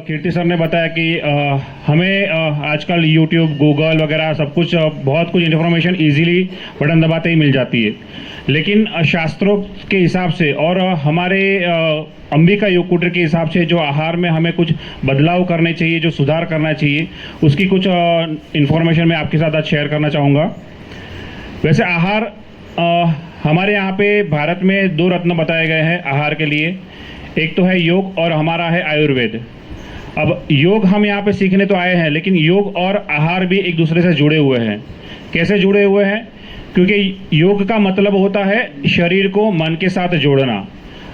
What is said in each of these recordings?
कीर्ति sir ने बताया कि हमें आजकल यूट्यूब, गूगल वगैरह सब कुछ बहुत कुछ इन्फॉर्मेशन इजीली बटन दबाते ही मिल जाती है। लेकिन शास्त्रों के हिसाब से और हमारे अंबिका योग कुटीर के हिसाब से जो आहार में हमें कुछ बदलाव करने चाहिए, जो सुधार करना चाहिए, उसकी कुछ इन्फॉर्मेशन मैं आपके साथ आज शेयर करना चाहूँगा। वैसे आहार हमारे यहाँ पे भारत में 2 रत्न बताए गए हैं आहार के लिए। एक तो है योग और हमारा है आयुर्वेद। अब योग हम यहाँ पे सीखने तो आए हैं, लेकिन योग और आहार भी एक दूसरे से जुड़े हुए हैं। कैसे जुड़े हुए हैं? क्योंकि योग का मतलब होता है शरीर को मन के साथ जोड़ना।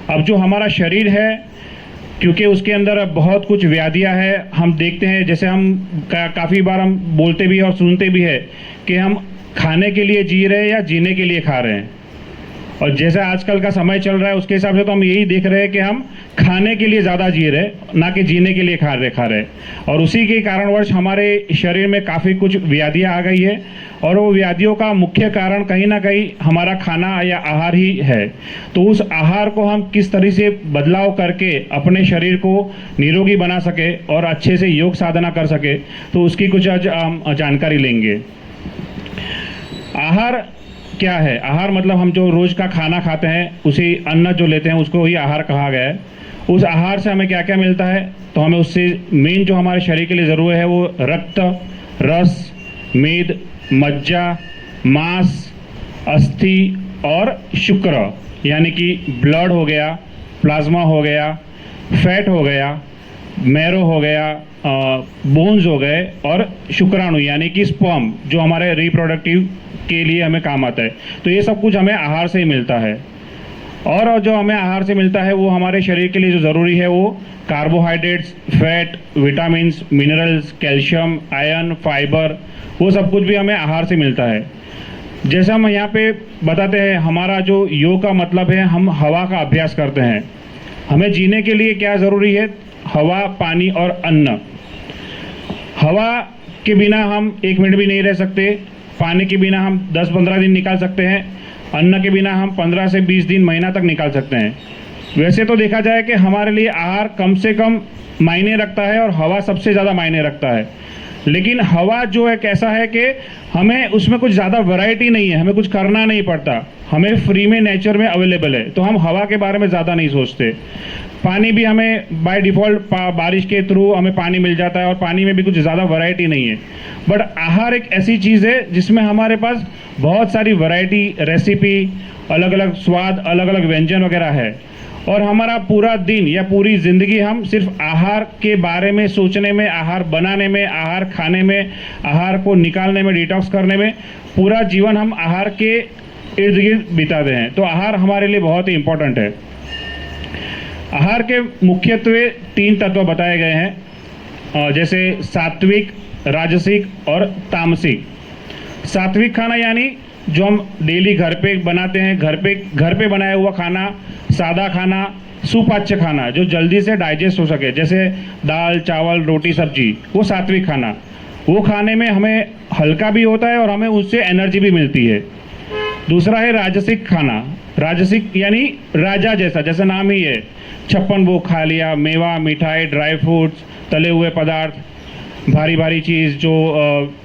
अब जो हमारा शरीर है, क्योंकि उसके अंदर बहुत कुछ व्याधियाँ हैं, हम देखते हैं, जैसे हम काफ़ी बार हम बोलते भी हैं और सुनते भी हैं कि हम खाने के लिए जी रहे हैं या जीने के लिए खा रहे हैं। और जैसा आजकल का समय चल रहा है उसके हिसाब से तो हम यही देख रहे हैं कि हम खाने के लिए ज़्यादा जी रहे, ना कि जीने के लिए खा रहे। और उसी के कारणवश हमारे शरीर में काफ़ी कुछ व्याधियाँ आ गई है, और वो व्याधियों का मुख्य कारण कहीं ना कहीं हमारा खाना या आहार ही है। तो उस आहार को हम किस तरह से बदलाव करके अपने शरीर को निरोगी बना सके और अच्छे से योग साधना कर सके, तो उसकी कुछ आज हम जानकारी लेंगे। आहार क्या है? आहार मतलब हम जो रोज का खाना खाते हैं, उसी अन्न जो लेते हैं उसको ही आहार कहा गया है। उस आहार से हमें क्या क्या मिलता है? तो हमें उससे मेन जो हमारे शरीर के लिए ज़रूरी है वो रक्त, रस, मेद, मज्जा, मांस, अस्थि और शुक्र, यानी कि ब्लड हो गया, प्लाज्मा हो गया, फैट हो गया, मैरो हो गया, बोन्स हो गए, और शुक्राणु यानी कि स्पर्म जो हमारे रिप्रोडक्टिव के लिए हमें काम आता है। तो ये सब कुछ हमें आहार से ही मिलता है। और जो हमें आहार से मिलता है वो हमारे शरीर के लिए जो ज़रूरी है वो carbohydrates, fat, vitamins, minerals, calcium, iron, fibre, वो सब कुछ भी हमें आहार से मिलता है। जैसे हम यहाँ पे बताते हैं, हमारा जो योग का मतलब है, हम हवा का अभ्यास करते हैं। हमें जीने के लिए क्या ज़रूरी है? हवा, पानी और अन्न। हवा के बिना हम 1 मिनट भी नहीं रह सकते, पानी के बिना हम 10-15 दिन निकाल सकते हैं, अन्न के बिना हम 15 से 20 दिन, महीना तक निकाल सकते हैं। वैसे तो देखा जाए कि हमारे लिए आहार कम से कम मायने रखता है और हवा सबसे ज़्यादा मायने रखता है। लेकिन हवा जो है कैसा है कि हमें उसमें कुछ ज़्यादा वैरायटी नहीं है, हमें कुछ करना नहीं पड़ता, हमें फ्री में नेचर में अवेलेबल है, तो हम हवा के बारे में ज़्यादा नहीं सोचते। पानी भी हमें बाय डिफ़ॉल्ट बारिश के थ्रू हमें पानी मिल जाता है, और पानी में भी कुछ ज़्यादा वैरायटी नहीं है। बट आहार एक ऐसी चीज़ है जिसमें हमारे पास बहुत सारी वैरायटी, रेसिपी, अलग अलग स्वाद, अलग अलग व्यंजन वगैरह है। और हमारा पूरा दिन या पूरी ज़िंदगी हम सिर्फ आहार के बारे में सोचने में, आहार बनाने में, आहार खाने में, आहार को निकालने में, डिटॉक्स करने में, पूरा जीवन हम आहार के इर्द गिर्द बिताते हैं। तो आहार हमारे लिए बहुत ही इम्पोर्टेंट है। आहार के मुख्यत्वे 3 तत्व बताए गए हैं, जैसे सात्विक, राजसिक और तामसिक। सात्विक खाना यानी जो हम डेली घर पे बनाते हैं, घर पे बनाया हुआ खाना, सादा खाना, सुपाच्य खाना, जो जल्दी से डाइजेस्ट हो सके, जैसे दाल, चावल, रोटी, सब्जी, वो सात्विक खाना। वो खाने में हमें हल्का भी होता है और हमें उससे एनर्जी भी मिलती है। दूसरा है राजसिक खाना। राजसिक यानी राजा जैसा, जैसे नाम ही है, 56 भोग खा लिया, मेवा, मिठाई, ड्राई फ्रूट्स, तले हुए पदार्थ, भारी भारी चीज़ जो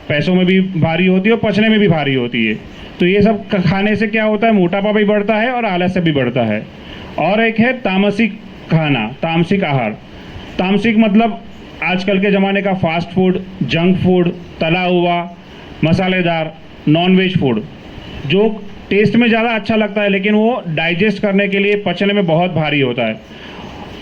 पैसों में भी भारी होती है और पचने में भी भारी होती है। तो ये सब खाने से क्या होता है? मोटापा भी बढ़ता है और आलस्य भी बढ़ता है। और एक है तामसिक खाना, तामसिक आहार। तामसिक मतलब आजकल के ज़माने का फास्ट फूड, जंक फूड, तला हुआ, मसालेदार, नॉन-वेज फूड, जो टेस्ट में ज़्यादा अच्छा लगता है लेकिन वो डाइजेस्ट करने के लिए, पचने में बहुत भारी होता है।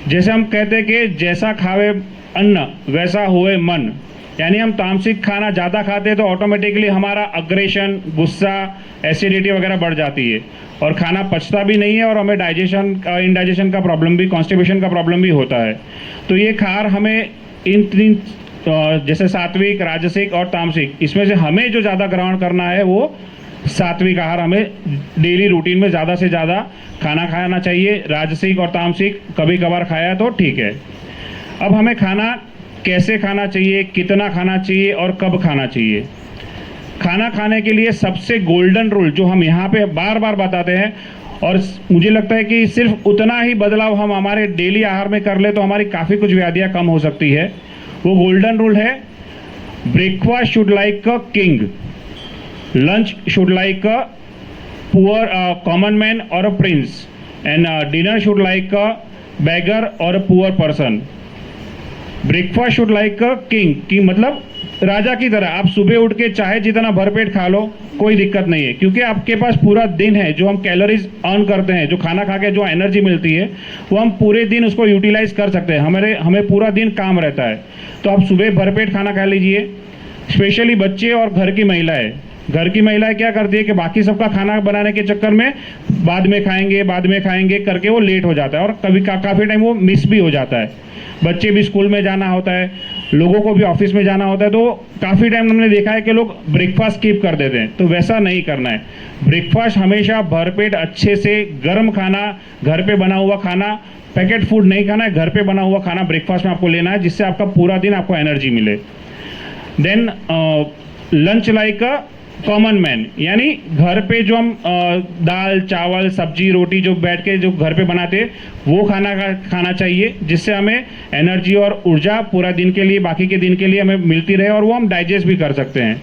जैसे हम कहते हैं कि जैसा खावे अन्न वैसा होए मन, यानी हम तामसिक खाना ज़्यादा खाते हैं तो ऑटोमेटिकली हमारा अग्रेशन, गुस्सा, एसिडिटी वगैरह बढ़ जाती है और खाना पचता भी नहीं है, और हमें इंडाइजेशन का प्रॉब्लम भी, कॉन्स्टिपेशन का प्रॉब्लम भी होता है। तो ये खार हमें इन 3 जैसे सात्विक, राजसिक और तामसिक, इसमें से हमें जो ज़्यादा ग्रहण करना है वो सात्विक आहार हमें डेली रूटीन में ज़्यादा से ज़्यादा खाना खाना चाहिए। राजसिक और तामसिक कभी कभार खाया तो ठीक है। अब हमें खाना कैसे खाना चाहिए, कितना खाना चाहिए और कब खाना चाहिए? खाना खाने के लिए सबसे गोल्डन रूल जो हम यहाँ पे बार बार बताते हैं और मुझे लगता है कि सिर्फ उतना ही बदलाव हम हमारे डेली आहार में कर ले तो हमारी काफ़ी कुछ व्याधियाँ कम हो सकती है। वो गोल्डन रूल है, breakfast should like a king, lunch should like a poor common man और a prince, and dinner should like a beggar और a poor person। Breakfast should like a king, की मतलब राजा की तरह। आप सुबह उठ के चाहे जितना भरपेट खा लो, कोई दिक्कत नहीं है, क्योंकि आपके पास पूरा दिन है। जो हम कैलोरीज अर्न करते हैं, जो खाना खा के जो एनर्जी मिलती है, वो हम पूरे दिन उसको यूटिलाइज कर सकते हैं। हमें पूरा दिन काम रहता है। तो आप सुबह भरपेट खाना खा लीजिए। स्पेशली बच्चे और घर की महिलाएं क्या करती है कि बाकी सबका खाना बनाने के चक्कर में बाद में खाएंगे करके वो लेट हो जाता है, और कभी काफ़ी टाइम वो मिस भी हो जाता है। बच्चे भी स्कूल में जाना होता है, लोगों को भी ऑफिस में जाना होता है, तो काफ़ी टाइम हमने देखा है कि लोग ब्रेकफास्ट स्किप कर देते हैं। तो वैसा नहीं करना है। ब्रेकफास्ट हमेशा भरपेट अच्छे से गर्म खाना, घर पे बना हुआ खाना, पैकेट फूड नहीं खाना है, घर पे बना हुआ खाना ब्रेकफास्ट में आपको लेना है, जिससे आपका पूरा दिन आपको एनर्जी मिले। Then lunch like a common man, यानी घर पे जो हम दाल चावल सब्जी रोटी जो बैठ के जो घर पे बनाते हैं, वो खाना चाहिए, जिससे हमें एनर्जी और ऊर्जा पूरा दिन के लिए, बाकी के दिन के लिए हमें मिलती रहे, और वो हम डाइजेस्ट भी कर सकते हैं।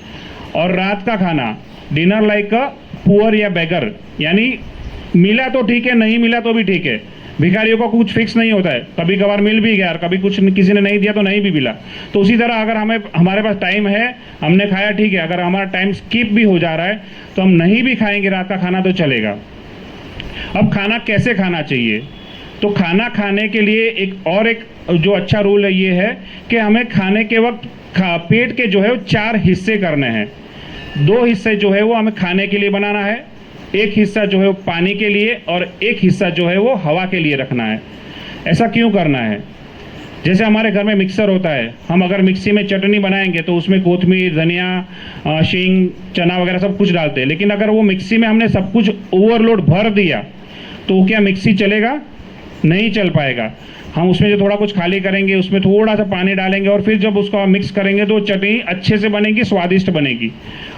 और रात का खाना, डिनर लाइक अ पुअर या बेगर, यानी मिला तो ठीक है, नहीं मिला तो भी ठीक है। भिखारियों का कुछ फिक्स नहीं होता है, कभी कभार मिल भी गया और कभी कुछ किसी ने नहीं दिया तो नहीं भी मिला। तो उसी तरह अगर हमारे पास टाइम है, हमने खाया ठीक है, अगर हमारा टाइम स्किप भी हो जा रहा है तो हम नहीं भी खाएंगे रात का खाना तो चलेगा। अब खाना कैसे खाना चाहिए? तो खाना खाने के लिए एक जो अच्छा रूल है ये है कि हमें खाने के वक्त पेट के जो है वो 4 हिस्से करने हैं। 2 हिस्से जो है वो हमें खाने के लिए बनाना है, एक हिस्सा जो है वो पानी के लिए, और एक हिस्सा जो है वो हवा के लिए रखना है। ऐसा क्यों करना है? जैसे हमारे घर में मिक्सर होता है, हम अगर मिक्सी में चटनी बनाएंगे तो उसमें कोथिमीर, धनिया, शींग, चना वगैरह सब कुछ डालते हैं, लेकिन अगर वो मिक्सी में हमने सब कुछ ओवरलोड भर दिया तो क्या मिक्सी चलेगा? नहीं चल पाएगा। हम उसमें जो थोड़ा कुछ खाली करेंगे, उसमें थोड़ा सा पानी डालेंगे और फिर जब उसको मिक्स करेंगे तो चटनी अच्छे से बनेगी, स्वादिष्ट बनेगी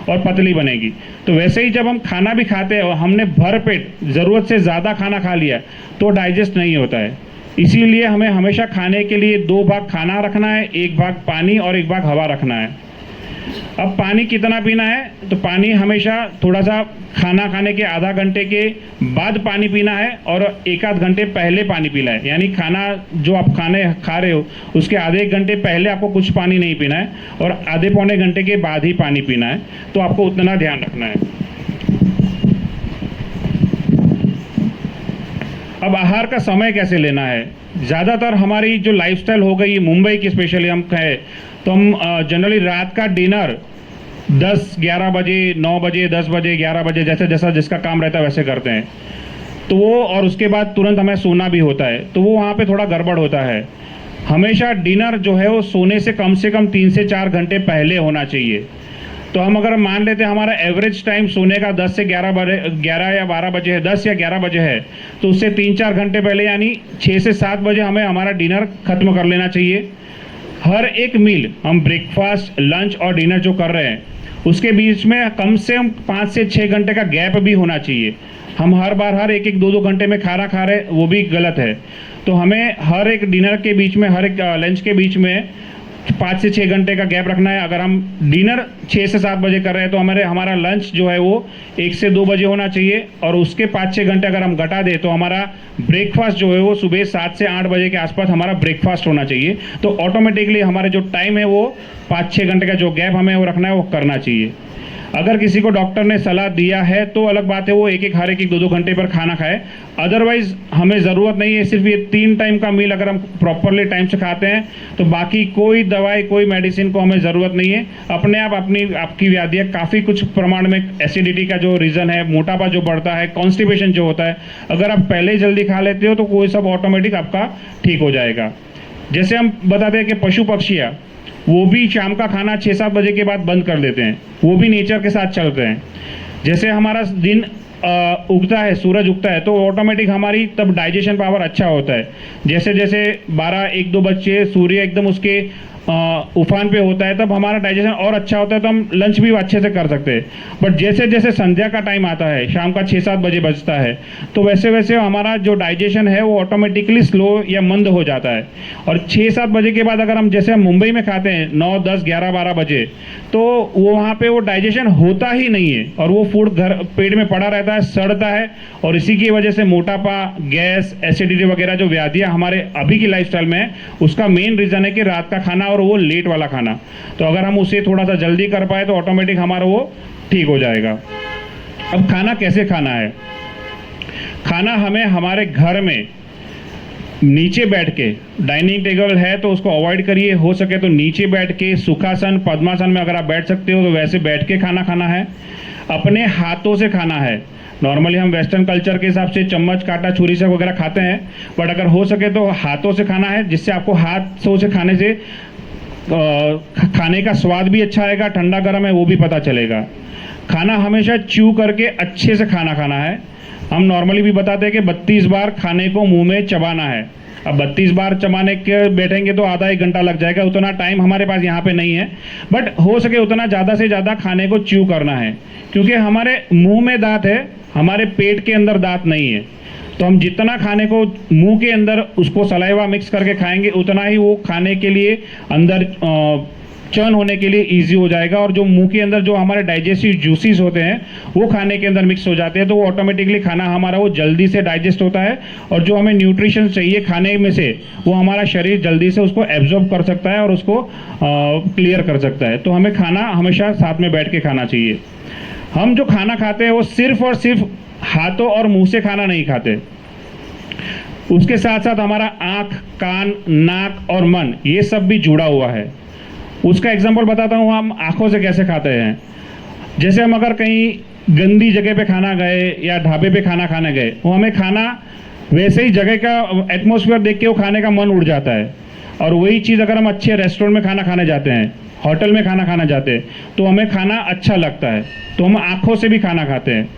और पतली बनेगी। तो वैसे ही जब हम खाना भी खाते हैं और हमने भर पेट ज़रूरत से ज़्यादा खाना खा लिया तो डाइजेस्ट नहीं होता है। इसीलिए हमें हमेशा खाने के लिए 2 भाग खाना रखना है, 1 भाग पानी और 1 भाग हवा रखना है। अब पानी कितना पीना है? तो पानी हमेशा थोड़ा सा खाना खाने के आधा घंटे के बाद पानी पीना है और 1 आध घंटे पहले पानी पीना है। यानी खाना जो आप खा रहे हो उसके आधे 1 घंटे पहले आपको कुछ पानी नहीं पीना है और आधे पौने घंटे के बाद ही पानी पीना है। तो आपको उतना ध्यान रखना है। अब आहार का समय कैसे लेना है? ज़्यादातर हमारी जो लाइफस्टाइल हो गई मुंबई की, स्पेशली हम कहें तो हम जनरली रात का डिनर 10-11 बजे, 9 बजे, 10 बजे, 11 बजे, जैसे जैसा जिसका काम रहता है वैसे करते हैं। तो वो, और उसके बाद तुरंत हमें सोना भी होता है, तो वो वहाँ पे थोड़ा गड़बड़ होता है। हमेशा डिनर जो है वो सोने से कम 3 से 4 घंटे पहले होना चाहिए। तो हम अगर मान लेते हैं हमारा एवरेज टाइम सोने का 10 से 11 या 12 बजे है, 10 या 11 बजे है, तो उससे 3-4 घंटे पहले यानी 6 से 7 बजे हमें हमारा डिनर खत्म कर लेना चाहिए। हर एक मील, हम ब्रेकफास्ट, लंच और डिनर जो कर रहे हैं उसके बीच में कम से कम 5 से 6 घंटे का गैप भी होना चाहिए। हम हर बार हर 1-1, 2-2 घंटे में खाना खा रहे हैं, वो भी गलत है। तो हमें हर एक डिनर के बीच में, हर एक लंच के बीच में 5 से 6 घंटे का गैप रखना है। अगर हम डिनर 6 से 7 बजे कर रहे हैं तो हमारा लंच जो है वो 1 से 2 बजे होना चाहिए, और उसके 5-6 घंटे अगर हम घटा दें तो हमारा ब्रेकफास्ट जो है वो सुबह 7 से 8 बजे के आसपास हमारा ब्रेकफास्ट होना चाहिए। तो ऑटोमेटिकली हमारे जो टाइम है वो 5-6 घंटे का जो गैप हमें वो रखना है वो करना चाहिए। अगर किसी को डॉक्टर ने सलाह दिया है तो अलग बात है, वो हर एक 2-2 घंटे पर खाना खाए। अदरवाइज हमें ज़रूरत नहीं है। सिर्फ ये 3 टाइम का मील अगर हम प्रॉपरली टाइम से खाते हैं तो बाकी कोई दवाई, कोई मेडिसिन को हमें ज़रूरत नहीं है। अपने आप आपकी व्याधियाँ काफ़ी कुछ प्रमाण में, एसिडिटी का जो रीज़न है, मोटापा जो बढ़ता है, कॉन्स्टिपेशन जो होता है, अगर आप पहले ही जल्दी खा लेते हो तो कोई सब ऑटोमेटिक आपका ठीक हो जाएगा। जैसे हम बताते हैं कि पशु पक्षियाँ वो भी शाम का खाना 6-7 बजे के बाद बंद कर देते हैं, वो भी नेचर के साथ चलते हैं। जैसे हमारा दिन उगता है, सूरज उगता है, तो ऑटोमेटिक हमारी तब डाइजेशन पावर अच्छा होता है। जैसे जैसे 12-1-2 बजे सूर्य एकदम उसके उफान पे होता है, तब हमारा डाइजेशन और अच्छा होता है, तो हम लंच भी अच्छे से कर सकते हैं। बट जैसे जैसे संध्या का टाइम आता है, शाम का 6-7 बजे बजता है, तो वैसे वैसे हमारा जो डाइजेशन है वो ऑटोमेटिकली स्लो या मंद हो जाता है। और 6-7 बजे के बाद अगर हम जैसे हम मुंबई में खाते हैं 9, 10, 11, 12 बजे, तो वो वहाँ पे वो डाइजेशन होता ही नहीं है और वो फूड घर पेट में पड़ा रहता है, सड़ता है, और इसी की वजह से मोटापा, गैस, एसिडिटी वगैरह जो व्याधियाँ हमारे अभी की लाइफस्टाइल में है, उसका मेन रीज़न है कि रात का खाना और वो लेट वाला खाना। तो अगर हम उसे थोड़ा सा जल्दी कर पाए तो ऑटोमेटिक हमारा वो ठीक हो जाएगा। अब खाना कैसे खाना है? खाना हमें हमारे घर में नीचे बैठ के, डाइनिंग टेबल है तो उसको अवॉइड करिए, हो सके तो नीचे बैठ के सुखासन, पद्मासन में अगर आप बैठ सकते हो तो वैसे बैठ के खाना खाना है। अपने हाथों से खाना है। नॉर्मली हम वेस्टर्न कल्चर के हिसाब से चम्मच, कांटा, छुरी से वगैरह खाते हैं, बट अगर हो सके तो हाथों से खाना है, जिससे आपको हाथों से खाने से खाने का स्वाद भी अच्छा आएगा, ठंडा गर्म है वो भी पता चलेगा। खाना हमेशा च्यू करके अच्छे से खाना खाना है। हम नॉर्मली भी बताते हैं कि 32 बार खाने को मुंह में चबाना है। अब 32 बार चबाने के बैठेंगे तो आधा 1 घंटा लग जाएगा, उतना टाइम हमारे पास यहाँ पे नहीं है, बट हो सके उतना ज़्यादा से ज़्यादा खाने को च्यू करना है, क्योंकि हमारे मुंह में दांत है, हमारे पेट के अंदर दांत नहीं है। तो हम जितना खाने को मुंह के अंदर उसको सलाइवा मिक्स करके खाएंगे, उतना ही वो खाने के लिए अंदर चर्न होने के लिए इजी हो जाएगा, और जो मुंह के अंदर जो हमारे डाइजेस्टिव जूसेस होते हैं वो खाने के अंदर मिक्स हो जाते हैं, तो वो ऑटोमेटिकली खाना हमारा वो जल्दी से डाइजेस्ट होता है, और जो हमें न्यूट्रिशन चाहिए खाने में से वो हमारा शरीर जल्दी से उसको एब्जॉर्ब कर सकता है और उसको क्लियर कर सकता है। तो हमें खाना हमेशा साथ में बैठ के खाना चाहिए। हम जो खाना खाते हैं वो सिर्फ और सिर्फ हाथों और मुंह से खाना नहीं खाते, उसके साथ साथ हमारा आँख, कान, नाक और मन ये सब भी जुड़ा हुआ है। उसका एग्जांपल बताता हूँ, हम आँखों से कैसे खाते हैं। जैसे हम अगर कहीं गंदी जगह पे खाना गए या ढाबे पे खाना खाने गए, वो हमें खाना वैसे ही जगह का एटमॉस्फेयर देख के वो खाने का मन उड़ जाता है। और वही चीज़ अगर हम अच्छे रेस्टोरेंट में खाना खाने जाते हैं, होटल में खाना खाना जाते हैं, तो हमें खाना अच्छा लगता है। तो हम आँखों से भी खाना खाते हैं।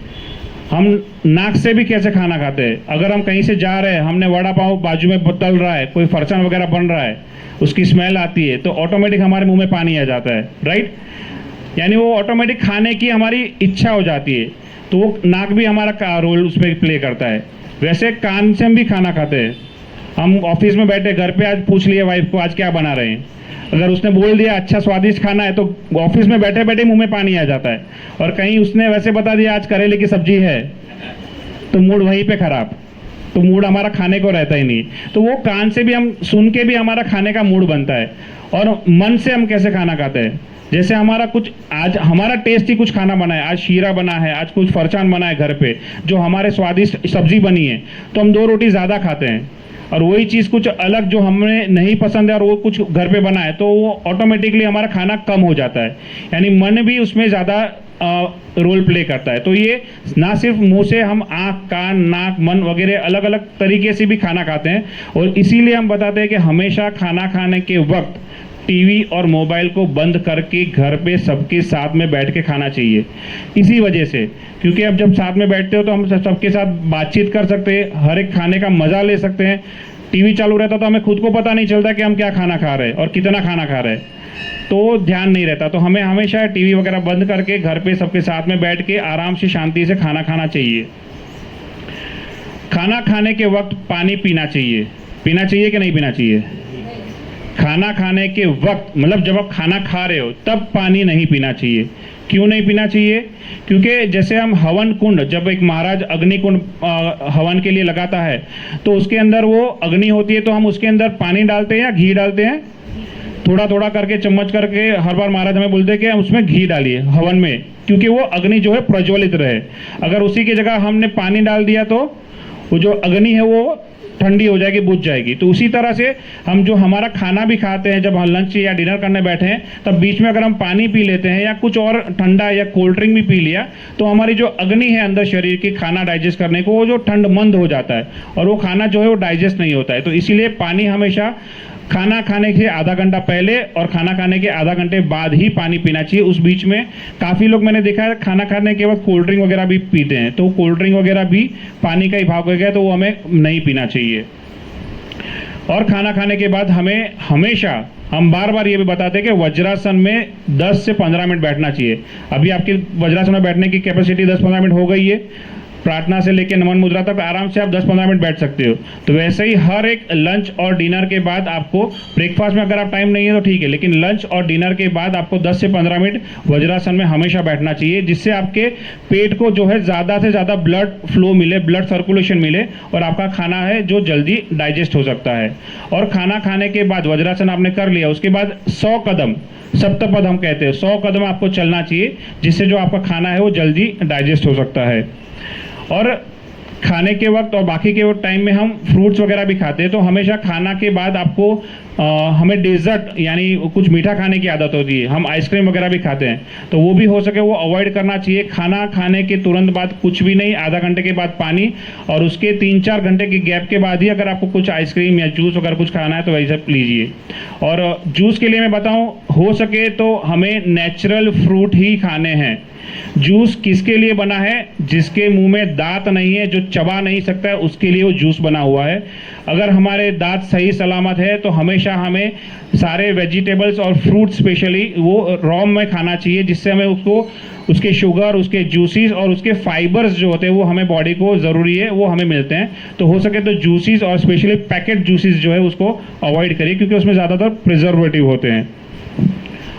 हम नाक से भी कैसे खाना खाते हैं? अगर हम कहीं से जा रहे हैं, हमने वड़ा पाव बाजू में तल रहा है, कोई फरसान वगैरह बन रहा है, उसकी स्मेल आती है, तो ऑटोमेटिक हमारे मुंह में पानी आ जाता है, राइट? यानी वो ऑटोमेटिक खाने की हमारी इच्छा हो जाती है, तो वो नाक भी हमारा रोल उस पर प्ले करता है। वैसे कान से हम भी खाना खाते हैं। हम ऑफिस में बैठे, घर पे आज पूछ लिए वाइफ को आज क्या बना रहे हैं, अगर उसने बोल दिया अच्छा स्वादिष्ट खाना है, तो ऑफिस में बैठे बैठे मुंह में पानी आ जाता है। और कहीं उसने वैसे बता दिया आज करेले की सब्जी है, तो मूड वहीं पे खराब, तो मूड हमारा खाने को रहता ही नहीं। तो वो कान से भी हम सुन के भी हमारा खाने का मूड बनता है। और मन से हम कैसे खाना खाते हैं? जैसे हमारा कुछ आज हमारा टेस्टी कुछ खाना बना है, आज शीरा बना है, आज कुछ फरसान बना है घर पे, जो हमारे स्वादिष्ट सब्जी बनी है, तो हम 2 रोटी ज़्यादा खाते हैं। और वही चीज़ कुछ अलग जो हमें नहीं पसंद है और वो कुछ घर पे बना है, तो वो ऑटोमेटिकली हमारा खाना कम हो जाता है। यानी मन भी उसमें ज़्यादा रोल प्ले करता है। तो ये ना सिर्फ मुंह से हम आँख, कान, नाक, मन वगैरह अलग अलग तरीके से भी खाना खाते हैं, और इसीलिए हम बताते हैं कि हमेशा खाना खाने के वक्त टीवी और मोबाइल को बंद करके घर पे सबके साथ में बैठ के खाना चाहिए। इसी वजह से, क्योंकि अब जब साथ में बैठते हो तो हम सबके साथ बातचीत कर सकते हैं, हर एक खाने का मज़ा ले सकते हैं। टीवी चालू रहता तो हमें खुद को पता नहीं चलता कि हम क्या खाना खा रहे हैं और कितना खाना खा रहे हैं, तो ध्यान नहीं रहता। तो हमें हमेशा टीवी वगैरह बंद करके घर पे सबके साथ में बैठ के आराम से शांति से खाना खाना चाहिए। खाना खाने के वक्त पानी पीना चाहिए। पीना चाहिए कि नहीं पीना चाहिए? खाना खाने के वक्त, मतलब जब आप खाना खा रहे हो तब पानी नहीं पीना चाहिए। क्यों नहीं पीना चाहिए? क्योंकि जैसे हम हवन कुंड, जब एक महाराज अग्नि कुंड हवन के लिए लगाता है, तो उसके अंदर वो अग्नि होती है, तो हम उसके अंदर पानी डालते हैं या घी डालते हैं? थोड़ा थोड़ा करके, चम्मच करके हर बार महाराज हमें बोलते हैं कि उसमें घी डालिए हवन में, क्योंकि वो अग्नि जो है प्रज्वलित रहे। अगर उसी की जगह हमने पानी डाल दिया तो वो जो अग्नि है वो ठंडी हो जाएगी, बुझ जाएगी। तो उसी तरह से हम जो हमारा खाना भी खाते हैं, जब हम लंच या डिनर करने बैठे हैं, तब बीच में अगर हम पानी पी लेते हैं या कुछ और ठंडा या कोल्ड ड्रिंक भी पी लिया, तो हमारी जो अग्नि है अंदर शरीर की खाना डाइजेस्ट करने को, वो जो ठंड मंद हो जाता है और वो खाना जो है वो डाइजेस्ट नहीं होता है। तो इसीलिए पानी हमेशा खाना खाने के आधा घंटा पहले और खाना खाने के आधा घंटे बाद ही पानी पीना चाहिए। उस बीच में काफ़ी लोग मैंने देखा है खाना खाने के बाद कोल्ड ड्रिंक वगैरह भी पीते हैं, तो कोल्ड ड्रिंक वगैरह भी पानी का ही भाग हो गया, तो वो हमें नहीं पीना चाहिए। और खाना खाने के बाद हमें हमेशा, हम बार बार ये भी बताते हैं कि वज्रासन में 10 से 15 मिनट बैठना चाहिए। अभी आपकी वज्रासन में बैठने की कैपेसिटी 10-15 मिनट हो गई है, प्रार्थना से लेकर नमन मुद्रा तक आराम से आप 10-15 मिनट बैठ सकते हो। तो वैसे ही हर एक लंच और डिनर के बाद आपको, ब्रेकफास्ट में अगर आप टाइम नहीं है तो ठीक है, लेकिन लंच और डिनर के बाद आपको 10 से 15 मिनट वज्रासन में हमेशा बैठना चाहिए, जिससे आपके पेट को जो है ज़्यादा से ज़्यादा ब्लड फ्लो मिले, ब्लड सर्कुलेशन मिले और आपका खाना है जो जल्दी डाइजेस्ट हो सकता है। और खाना खाने के बाद वज्रासन आपने कर लिया, उसके बाद 100 कदम, सप्तपद हम कहते हैं, 100 कदम आपको चलना चाहिए, जिससे जो आपका खाना है वो जल्दी डाइजेस्ट हो सकता है। और खाने के वक्त और बाकी के टाइम में हम फ्रूट्स वगैरह भी खाते हैं, तो हमेशा खाना के बाद आपको हमें डेजर्ट यानी कुछ मीठा खाने की आदत होती है, हम आइसक्रीम वगैरह भी खाते हैं, तो वो भी हो सके वो अवॉइड करना चाहिए। खाना खाने के तुरंत बाद कुछ भी नहीं, आधा घंटे के बाद पानी, और उसके 3-4 घंटे के गैप के बाद ही अगर आपको कुछ आइसक्रीम या जूस वगैरह कुछ खाना है तो वही सब लीजिए। और जूस के लिए मैं बताऊँ, हो सके तो हमें नेचुरल फ्रूट ही खाने हैं। जूस किसके लिए बना है? जिसके मुंह में दांत नहीं है, जो चबा नहीं सकता है, उसके लिए वो जूस बना हुआ है। अगर हमारे दांत सही सलामत है तो हमेशा हमें सारे वेजिटेबल्स और फ्रूट स्पेशली वो रॉ में खाना चाहिए, जिससे हमें उसको, उसके शुगर, उसके जूसेस और उसके फाइबर्स जो होते हैं वो हमें बॉडी को ज़रूरी है, वो हमें मिलते हैं। तो हो सके तो जूसेस और स्पेशली पैकेट जूसेस जो है उसको अवॉइड करिए, क्योंकि उसमें ज़्यादातर प्रिजर्वेटिव होते हैं।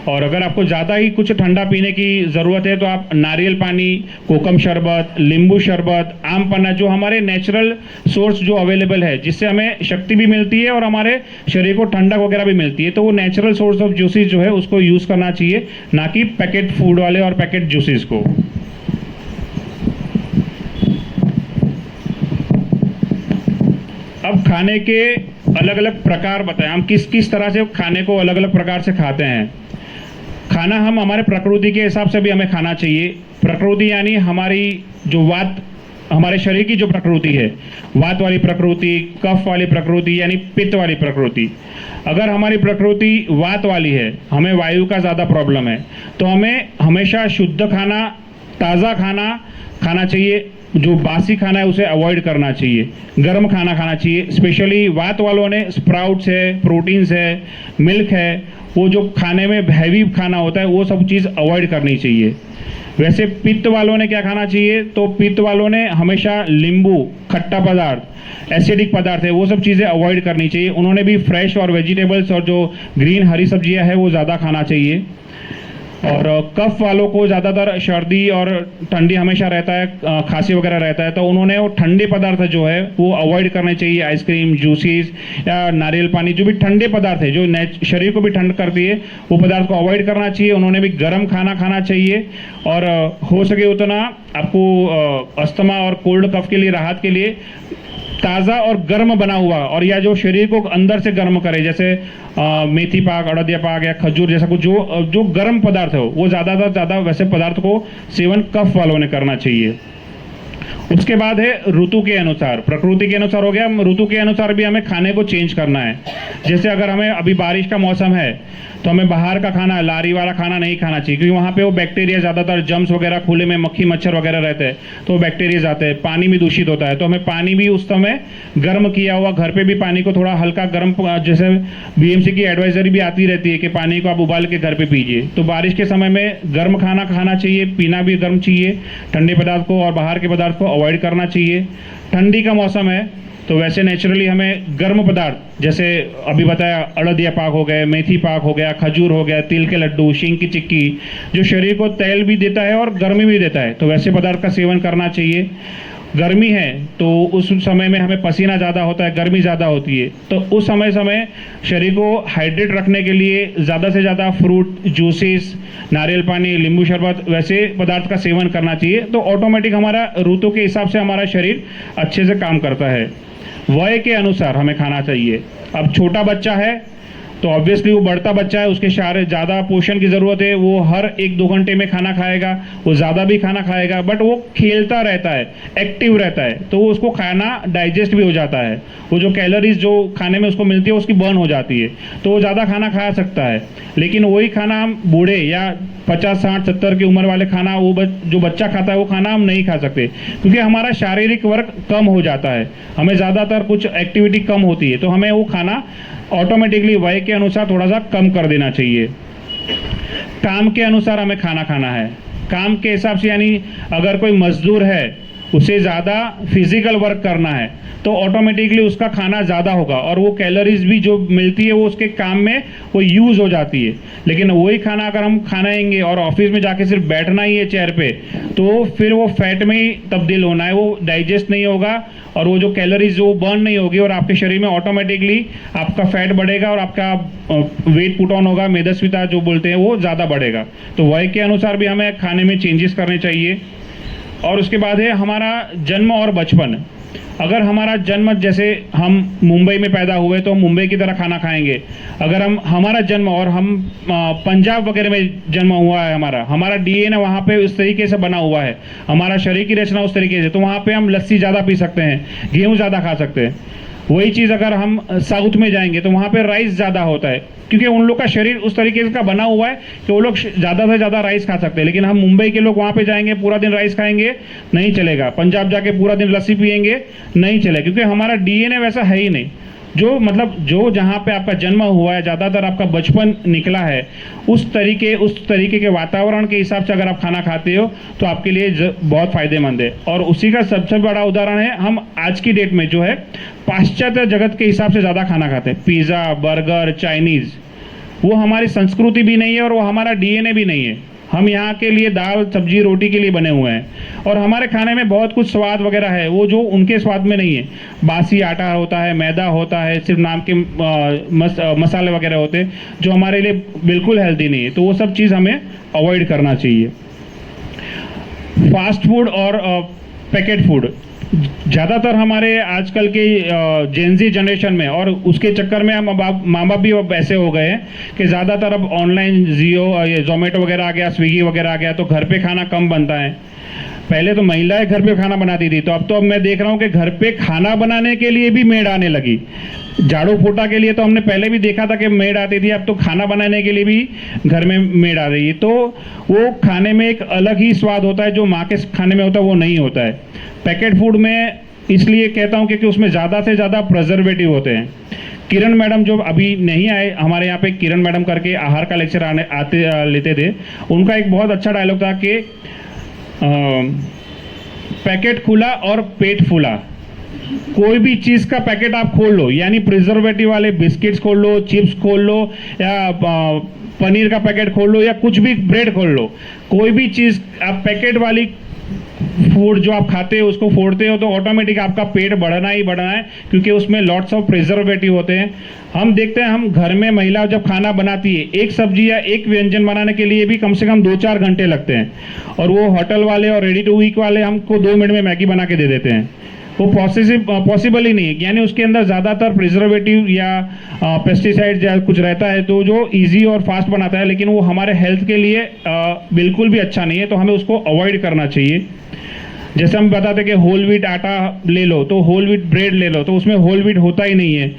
और अगर आपको ज़्यादा ही कुछ ठंडा पीने की ज़रूरत है तो आप नारियल पानी, कोकम शरबत, नींबू शरबत, आम पन्ना, जो हमारे नेचुरल सोर्स जो अवेलेबल है, जिससे हमें शक्ति भी मिलती है और हमारे शरीर को ठंडक वगैरह भी मिलती है, तो वो नेचुरल सोर्स ऑफ जूसेस जो है उसको यूज़ करना चाहिए, ना कि पैकेट फूड वाले और पैकेट जूसेस को। अब खाने के अलग अलग प्रकार बताएं, हम किस किस तरह से खाने को अलग अलग प्रकार से खाते हैं। खाना हम हमारे प्रकृति के हिसाब से भी हमें खाना चाहिए। प्रकृति यानी हमारी जो वात, हमारे शरीर की जो प्रकृति है, वात वाली प्रकृति, कफ वाली प्रकृति यानी पित्त वाली प्रकृति। अगर हमारी प्रकृति वात वाली है, हमें वायु का ज़्यादा प्रॉब्लम है, तो हमें हमेशा शुद्ध खाना, ताज़ा खाना खाना चाहिए। जो बासी खाना है उसे अवॉइड करना चाहिए, गर्म खाना खाना चाहिए। स्पेशली वात वालों ने स्प्राउट्स है, प्रोटीन्स है, मिल्क है, वो जो खाने में हैवी खाना होता है वो सब चीज़ अवॉइड करनी चाहिए। वैसे पित्त वालों ने क्या खाना चाहिए? तो पित्त वालों ने हमेशा नींबू, खट्टा पदार्थ, एसिडिक पदार्थ है, वो सब चीज़ें अवॉइड करनी चाहिए। उन्होंने भी फ्रेश और वेजिटेबल्स और जो ग्रीन हरी सब्जियां है वो ज़्यादा खाना चाहिए। और कफ वालों को ज़्यादातर सर्दी और ठंडी हमेशा रहता है, खांसी वगैरह रहता है, तो उन्होंने वो ठंडे पदार्थ जो है वो अवॉइड करने चाहिए। आइसक्रीम, जूसेस या नारियल पानी, जो भी ठंडे पदार्थ है जो शरीर को भी ठंड करती है, वो पदार्थ को अवॉइड करना चाहिए। उन्होंने भी गर्म खाना खाना चाहिए। और हो सके उतना आपको अस्थमा और कोल्ड कफ के लिए, राहत के लिए ताज़ा और गर्म बना हुआ, और या जो शरीर को अंदर से गर्म करे, जैसे मेथी पाक, अड़दिया पाक या खजूर जैसा कुछ जो गर्म पदार्थ हो, वो ज़्यादा वैसे पदार्थ को सेवन कफ वालों ने करना चाहिए। उसके बाद है ऋतु के अनुसार, प्रकृति के अनुसार हो गया, ऋतु के अनुसार भी हमें खाने को चेंज करना है। जैसे अगर हमें अभी बारिश का मौसम है तो हमें बाहर का खाना, लारी वाला खाना नहीं खाना चाहिए, क्योंकि वहाँ पे वो बैक्टीरिया ज़्यादातर, जम्स वगैरह, खुले में मक्खी मच्छर वगैरह रहते हैं, तो वो बैक्टीरिया जाते हैं। पानी भी दूषित होता है, तो हमें पानी भी उस समय गर्म किया हुआ, घर पे भी पानी को थोड़ा हल्का गर्म, जैसे बीएमसी की एडवाइजरी भी आती रहती है कि पानी को आप उबाल के घर पे पीजिए। तो बारिश के समय में गर्म खाना खाना चाहिए, पीना भी गर्म चाहिए, ठंडे पदार्थ को और बाहर के पदार्थ को अवॉइड करना चाहिए। ठंडी का मौसम है तो वैसे नेचुरली हमें गर्म पदार्थ, जैसे अभी बताया अड़दिया पाक हो गए, मेथी पाक हो गया, खजूर हो गया, तिल के लड्डू, शींग की चिक्की, जो शरीर को तेल भी देता है और गर्मी भी देता है, तो वैसे पदार्थ का सेवन करना चाहिए। गर्मी है तो उस समय में हमें पसीना ज़्यादा होता है, गर्मी ज़्यादा होती है, तो उस समय शरीर को हाइड्रेट रखने के लिए ज़्यादा से ज़्यादा फ्रूट, जूसेस, नारियल पानी, नींबू शरबत, वैसे पदार्थ का सेवन करना चाहिए। तो ऑटोमेटिक हमारा ऋतु के हिसाब से हमारा शरीर अच्छे से काम करता है। वय के अनुसार हमें खाना चाहिए। अब छोटा बच्चा है तो ऑब्वियसली वो बढ़ता बच्चा है, उसके ज़्यादा पोषण की ज़रूरत है, वो हर 1-2 घंटे में खाना खाएगा, वो ज़्यादा भी खाना खाएगा, बट वो खेलता रहता है, एक्टिव रहता है, तो उसको खाना डाइजेस्ट भी हो जाता है, वो जो कैलोरीज जो खाने में उसको मिलती है उसकी बर्न हो जाती है, तो वो ज़्यादा खाना खा सकता है। लेकिन वही खाना हम बूढ़े या 50, 60, 70 की उम्र वाले खाना वो जो बच्चा खाता है वो खाना हम नहीं खा सकते, क्योंकि हमारा शारीरिक वर्क कम हो जाता है, हमें ज़्यादातर कुछ एक्टिविटी कम होती है, तो हमें वो खाना ऑटोमेटिकली वय के अनुसार थोड़ा सा कम कर देना चाहिए। काम के अनुसार हमें खाना खाना है, काम के हिसाब से, यानी अगर कोई मजदूर है उसे ज़्यादा फिजिकल वर्क करना है तो ऑटोमेटिकली उसका खाना ज़्यादा होगा और वो कैलोरीज भी जो मिलती है वो उसके काम में वो यूज़ हो जाती है। लेकिन वही खाना अगर हम खाएंगे और ऑफिस में जाके सिर्फ बैठना ही है चेयर पे, तो फिर वो फैट में ही तब्दील होना है, वो डाइजेस्ट नहीं होगा और वो जो कैलोरीज वो बर्न नहीं होगी और आपके शरीर में ऑटोमेटिकली आपका फैट बढ़ेगा और आपका वेट पुट ऑन होगा, मेदस्विता जो बोलते हैं वो ज़्यादा बढ़ेगा। तो वय के अनुसार भी हमें खाने में चेंजेस करने चाहिए। और उसके बाद है हमारा जन्म और बचपन। अगर हमारा जन्म, जैसे हम मुंबई में पैदा हुए तो मुंबई की तरह खाना खाएंगे। अगर हमारा जन्म और हम पंजाब वगैरह में जन्म हुआ है, हमारा डीएनए वहाँ पे उस तरीके से बना हुआ है, हमारा शरीर की रचना उस तरीके से, तो वहाँ पे हम लस्सी ज़्यादा पी सकते हैं, गेहूँ ज़्यादा खा सकते हैं। वही चीज़ अगर हम साउथ में जाएंगे तो वहाँ पे राइस ज़्यादा होता है, क्योंकि उन लोग का शरीर उस तरीके का बना हुआ है कि वो लोग ज़्यादा से ज़्यादा राइस खा सकते हैं। लेकिन हम मुंबई के लोग वहाँ पे जाएंगे, पूरा दिन राइस खाएंगे, नहीं चलेगा। पंजाब जाके पूरा दिन लस्सी पियेंगे, नहीं चलेगा, क्योंकि हमारा डीएनए वैसा है ही नहीं। जो जहाँ पे आपका जन्म हुआ है, ज़्यादातर आपका बचपन निकला है, उस तरीके के वातावरण के हिसाब से अगर आप खाना खाते हो तो आपके लिए बहुत फ़ायदेमंद है। और उसी का सबसे बड़ा उदाहरण है, हम आज की डेट में जो है पाश्चात्य जगत के हिसाब से ज़्यादा खाना खाते हैं। पिज़्ज़ा, बर्गर, चाइनीज़, वो हमारी संस्कृति भी नहीं है और वो हमारा डीएनए भी नहीं है। हम यहाँ के लिए दाल, सब्जी, रोटी के लिए बने हुए हैं और हमारे खाने में बहुत कुछ स्वाद वगैरह है, वो जो उनके स्वाद में नहीं है। बासी आटा होता है, मैदा होता है, सिर्फ नाम के मसाले वगैरह होते हैं जो हमारे लिए बिल्कुल हेल्दी नहीं है। तो वो सब चीज़ हमें अवॉइड करना चाहिए। फास्ट फूड और पैकेट फूड ज़्यादातर हमारे आजकल के जेनजी जनरेशन में, और उसके चक्कर में हम माँ बाप भी अब ऐसे हो गए हैं कि ज़्यादातर अब ऑनलाइन ये जोमेटो वगैरह आ गया, स्विगी वगैरह आ गया, तो घर पे खाना कम बनता है। पहले तो महिलाएं घर पे खाना बनाती थी, तो अब मैं देख रहा हूँ कि घर पे खाना बनाने के लिए भी मेड आने लगी। झाड़ू पोटा के लिए तो हमने पहले भी देखा था कि मेड आती थी, अब तो खाना बनाने के लिए भी घर में मेड आ रही है। तो वो खाने में एक अलग ही स्वाद होता है, जो माँ के खाने में होता है वो नहीं होता है। पैकेट फूड में इसलिए कहता हूँ क्योंकि उसमें ज़्यादा से ज़्यादा प्रिजर्वेटिव होते हैं। किरण मैडम जो अभी नहीं आए, हमारे यहाँ पे किरण मैडम करके आहार का लेक्चर लेते थे, उनका एक बहुत अच्छा डायलॉग था कि पैकेट खुला और पेट फूला। कोई भी चीज़ का पैकेट आप खोल लो, यानी प्रिजर्वेटिव वाले बिस्किट्स खोल लो, चिप्स खोल लो, या पनीर का पैकेट खोल लो, या कुछ भी ब्रेड खोल लो, कोई भी चीज़ आप पैकेट वाली फूड जो आप खाते हो उसको फोड़ते हो तो ऑटोमेटिक आपका पेट बढ़ना ही बढ़ना है, क्योंकि उसमें लॉट्स ऑफ प्रिजर्वेटिव होते हैं। हम देखते हैं, हम घर में महिला जब खाना बनाती है, एक सब्जी या एक व्यंजन बनाने के लिए भी कम से कम 2-4 घंटे लगते हैं, और वो होटल वाले और रेडी टू ईट वाले हमको 2 मिनट में मैगी बना के दे देते हैं। वो पॉसिबल ही नहीं है, यानी उसके अंदर ज़्यादातर प्रिजर्वेटिव या पेस्टिसाइड या कुछ रहता है, तो जो इजी और फास्ट बनाता है, लेकिन वो हमारे हेल्थ के लिए बिल्कुल भी अच्छा नहीं है, तो हमें उसको अवॉइड करना चाहिए। जैसे हम बताते कि होल व्हीट आटा ले लो, तो होल व्हीट ब्रेड ले लो, तो उसमें होल व्हीट होता ही नहीं है।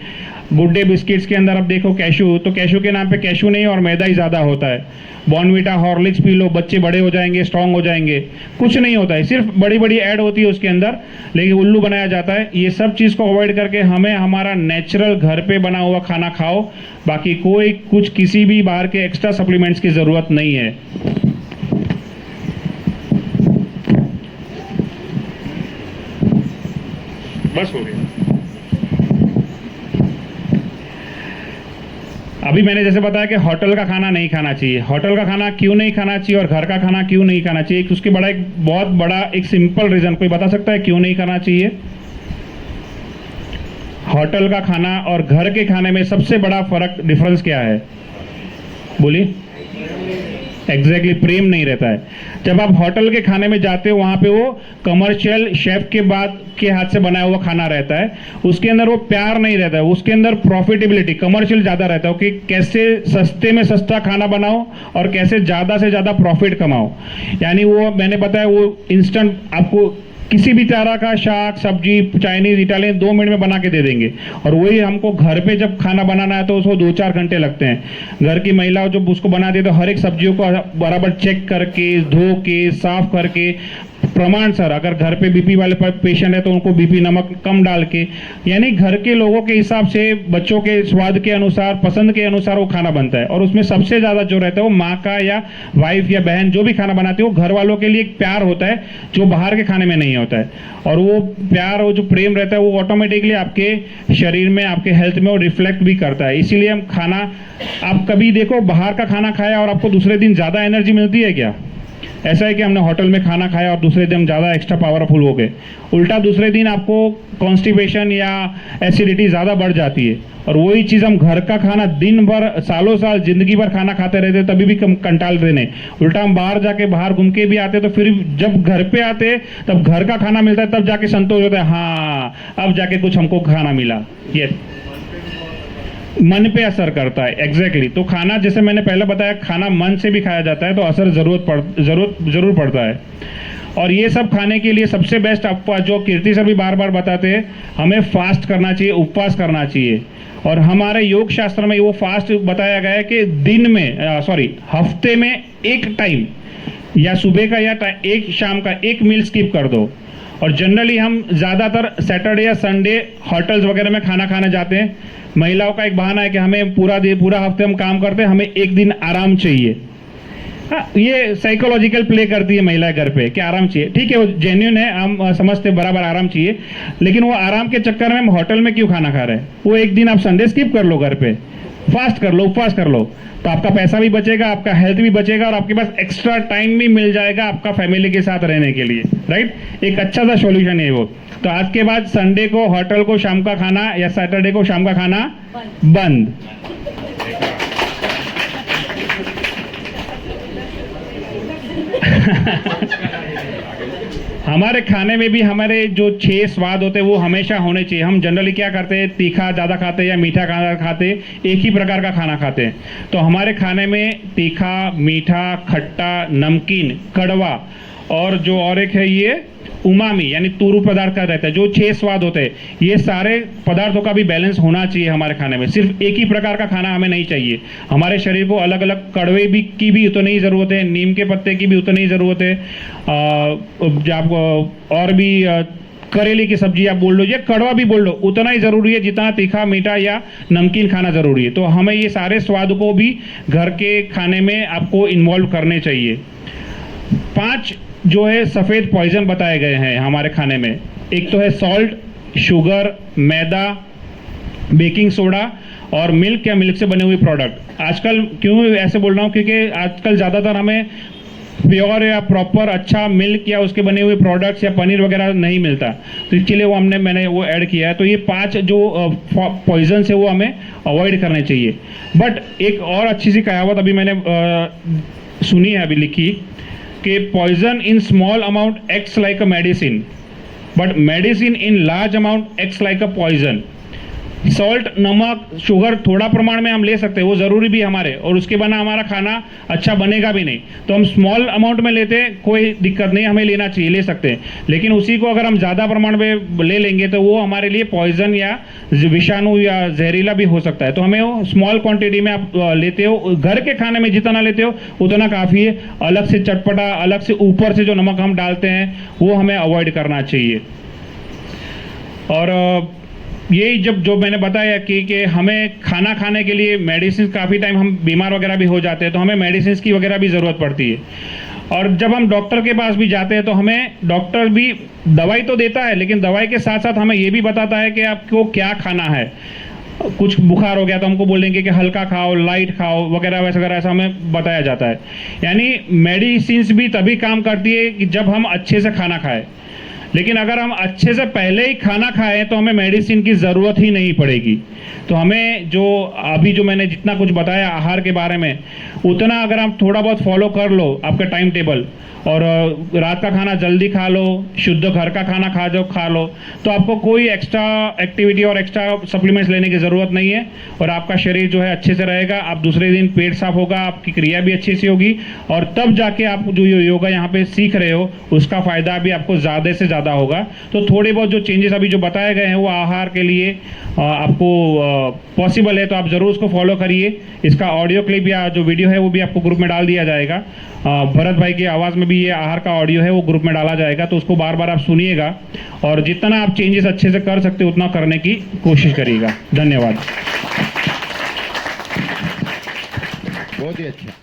गुड डे बिस्किट्स के अंदर आप देखो कैशू, तो कैशू के नाम पे कैशू नहीं और मैदा ही ज़्यादा होता है। बॉर्नविटा, हॉर्लिक्स पी लो, बच्चे बड़े हो जाएंगे, स्ट्रांग हो जाएंगे, कुछ नहीं होता है, सिर्फ बड़ी बड़ी ऐड होती है उसके अंदर, लेकिन उल्लू बनाया जाता है। ये सब चीज़ को अवॉइड करके हमें हमारा नेचुरल घर पे बना हुआ खाना खाओ, बाकी कोई कुछ किसी भी बाहर के एक्स्ट्रा सप्लीमेंट्स की ज़रूरत नहीं है। बस हो गया। अभी मैंने जैसे बताया कि होटल का खाना नहीं खाना चाहिए। होटल का खाना क्यों नहीं खाना चाहिए और घर का खाना क्यों नहीं खाना चाहिए, उसके एक बहुत बड़ा एक सिंपल रीज़न कोई बता सकता है क्यों नहीं खाना चाहिए? होटल का खाना और घर के खाने में सबसे बड़ा फर्क, डिफरेंस क्या है? बोलिए। एग्जैक्टली प्रेम नहीं रहता है। जब आप होटल के खाने में जाते हो वहाँ पे वो कमर्शियल शेफ के बाद के हाथ से बनाया हुआ खाना रहता है, उसके अंदर वो प्यार नहीं रहता है, उसके अंदर प्रॉफिटेबिलिटी कमर्शियल ज़्यादा रहता है कि कैसे सस्ते में सस्ता खाना बनाओ और कैसे ज़्यादा से ज़्यादा प्रॉफिट कमाओ। यानी वो मैंने बताया वो इंस्टेंट आपको किसी भी तरह का शाक सब्जी चाइनीज इटालियन 2 मिनट में बना के दे देंगे, और वही हमको घर पे जब खाना बनाना है तो उसको 2-4 घंटे लगते हैं। घर की महिलाओं जब उसको बनाती है तो हर एक सब्जियों को बराबर चेक करके धो के साफ करके प्रमाण सर, अगर घर पे बीपी वाले पेशेंट है तो उनको बीपी नमक कम डाल के, यानी घर के लोगों के हिसाब से बच्चों के स्वाद के अनुसार पसंद के अनुसार वो खाना बनता है। और उसमें सबसे ज़्यादा जो रहता है वो माँ का या वाइफ या बहन जो भी खाना बनाती है वो घर वालों के लिए एक प्यार होता है जो बाहर के खाने में नहीं होता है। और वो प्यार और जो प्रेम रहता है वो ऑटोमेटिकली आपके शरीर में आपके हेल्थ में वो रिफ्लेक्ट भी करता है। इसीलिए हम खाना, आप कभी देखो बाहर का खाना खाया और आपको दूसरे दिन ज़्यादा एनर्जी मिलती है क्या? ऐसा है कि हमने होटल में खाना खाया और दूसरे दिन ज्यादा एक्स्ट्रा पावरफुल हो गए, उल्टा दूसरे दिन आपको कॉन्स्टिपेशन या एसिडिटी ज्यादा बढ़ जाती है। और वही चीज हम घर का खाना दिन भर सालों साल जिंदगी भर खाना खाते रहते तभी भी कंटाल देने, उल्टा हम बाहर घूम के भी आते तो फिर जब घर पे आते तब घर का खाना मिलता है तब जाके संतोष होता है, हाँ अब जाके कुछ हमको खाना मिला। ये मन पे असर करता है एग्जैक्टली। तो खाना जैसे मैंने पहले बताया खाना मन से भी खाया जाता है तो असर जरूर पड़ता है। और ये सब खाने के लिए सबसे बेस्ट आपको जो कीर्ति सर भी बार बार बताते हैं, हमें फास्ट करना चाहिए, उपवास करना चाहिए। और हमारे योग शास्त्र में वो फास्ट बताया गया है कि दिन में हफ्ते में एक टाइम या सुबह का या एक शाम का एक मील स्किप कर दो। और जनरली हम ज़्यादातर सैटरडे या संडे होटल्स वगैरह में खाना खाने जाते हैं। महिलाओं का एक बहाना है कि हमें पूरा हफ्ते हम काम करते हैं, हमें एक दिन आराम चाहिए। हाँ, ये साइकोलॉजिकल प्ले करती है महिला घर पे कि आराम चाहिए, ठीक है वो जेन्युइन है, हम समझते बराबर आराम चाहिए, लेकिन वो आराम के चक्कर में हम होटल में क्यों खाना खा रहे हैं? वो एक दिन आप संडे स्किप कर लो, घर पे फास्ट कर लो, उपवास कर लो, तो आपका पैसा भी बचेगा, आपका हेल्थ भी बचेगा और आपके पास एक्स्ट्रा टाइम भी मिल जाएगा आपका फैमिली के साथ रहने के लिए, राइट। एक अच्छा सा सॉल्यूशन है वो। तो आज के बाद संडे को होटल को शाम का खाना या सैटरडे को शाम का खाना बंद। हमारे खाने में भी हमारे जो 6 स्वाद होते हैं वो हमेशा होने चाहिए। हम जनरली क्या करते हैं, तीखा ज़्यादा खाते हैं या मीठा खाना खाते, एक ही प्रकार का खाना खाते हैं। तो हमारे खाने में तीखा, मीठा, खट्टा, नमकीन, कड़वा और जो और एक है ये उमामी यानी तूरू पदार्थ का रहता है, जो 6 स्वाद होते हैं, ये सारे पदार्थों का भी बैलेंस होना चाहिए हमारे खाने में। सिर्फ एक ही प्रकार का खाना हमें नहीं चाहिए। हमारे शरीर को अलग अलग कड़वे भी की भी उतनी ही ज़रूरत है, नीम के पत्ते की भी उतनी ही ज़रूरत है, आपको और भी करेले की सब्जी आप बोल लो या कड़वा भी बोल लो, उतना ही ज़रूरी है जितना तीखा, मीठा या नमकीन खाना ज़रूरी है। तो हमें ये सारे स्वाद को भी घर के खाने में आपको इन्वॉल्व करने चाहिए। 5 जो है सफ़ेद पॉइजन बताए गए हैं हमारे खाने में। एक तो है सॉल्ट, शुगर, मैदा, बेकिंग सोडा और मिल्क या मिल्क से बने हुए प्रोडक्ट। आजकल क्यों ऐसे बोल रहा हूँ, क्योंकि आजकल ज़्यादातर हमें प्योर या प्रॉपर अच्छा मिल्क या उसके बने हुए प्रोडक्ट्स या पनीर वगैरह नहीं मिलता, तो इसके लिए वो मैंने वो ऐड किया है। तो ये 5 जो पॉइजन है वो हमें अवॉइड करने चाहिए। बट एक और अच्छी सी कहावत अभी मैंने सुनी है, अभी लिखी कि poison in small amount acts like a medicine but medicine in large amount acts like a poison. Salt, नमक, शुगर थोड़ा प्रमाण में हम ले सकते हैं, वो ज़रूरी भी हमारे, और उसके बिना हमारा खाना अच्छा बनेगा भी नहीं। तो हम स्मॉल अमाउंट में लेते हैं, कोई दिक्कत नहीं, हमें लेना चाहिए, ले सकते हैं। लेकिन उसी को अगर हम ज़्यादा प्रमाण में ले लेंगे तो वो हमारे लिए पॉइजन या विषाणु या जहरीला भी हो सकता है। तो हमें वो स्मॉल क्वान्टिटी में आप लेते हो, घर के खाने में जितना लेते हो उतना काफ़ी है। अलग से चटपटा, अलग से ऊपर से जो नमक हम डालते हैं वो हमें अवॉइड करना चाहिए। और यही जब जो मैंने बताया कि हमें खाना खाने के लिए मेडिसिन, काफ़ी टाइम हम बीमार वगैरह भी हो जाते हैं तो हमें मेडिसिन की वगैरह भी ज़रूरत पड़ती है। और जब हम डॉक्टर के पास भी जाते हैं तो हमें डॉक्टर भी दवाई तो देता है, लेकिन दवाई के साथ साथ हमें ये भी बताता है कि आपको क्या खाना है। कुछ बुखार हो गया तो हमको बोलेंगे कि हल्का खाओ, लाइट खाओ वगैरह वगैरह, ऐसा हमें बताया जाता है। यानी मेडिसिन भी तभी काम करती है कि जब हम अच्छे से खाना खाएं। लेकिन अगर हम अच्छे से पहले ही खाना खाएं तो हमें मेडिसिन की ज़रूरत ही नहीं पड़ेगी। तो हमें जो अभी जो मैंने जितना कुछ बताया आहार के बारे में, उतना अगर आप थोड़ा बहुत फॉलो कर लो आपका टाइम टेबल, और रात का खाना जल्दी खा लो, शुद्ध घर का खाना खा लो, तो आपको कोई एक्स्ट्रा एक्टिविटी और एक्स्ट्रा सप्लीमेंट्स लेने की ज़रूरत नहीं है, और आपका शरीर जो है अच्छे से रहेगा। आप दूसरे दिन पेट साफ होगा, आपकी क्रिया भी अच्छी सी होगी, और तब जाके आप जो योगा यहाँ पे सीख रहे हो उसका फ़ायदा भी आपको ज़्यादा से ज़्यादा होगा। तो थोड़े बहुत जो चेंजेस अभी जो बताए गए हैं वो आहार के लिए आपको पॉसिबल है, तो आप ज़रूर उसको फॉलो करिए। इसका ऑडियो क्लिप या जो वीडियो है वो भी आपको ग्रुप में डाल दिया जाएगा। भरत भाई की आवाज़ में भी ये आहार का ऑडियो है वो ग्रुप में डाला जाएगा, तो उसको बार बार आप सुनिएगा, और जितना आप चेंजेस अच्छे से कर सकते हो उतना करने की कोशिश करिएगा। धन्यवाद। बहुत ही अच्छा।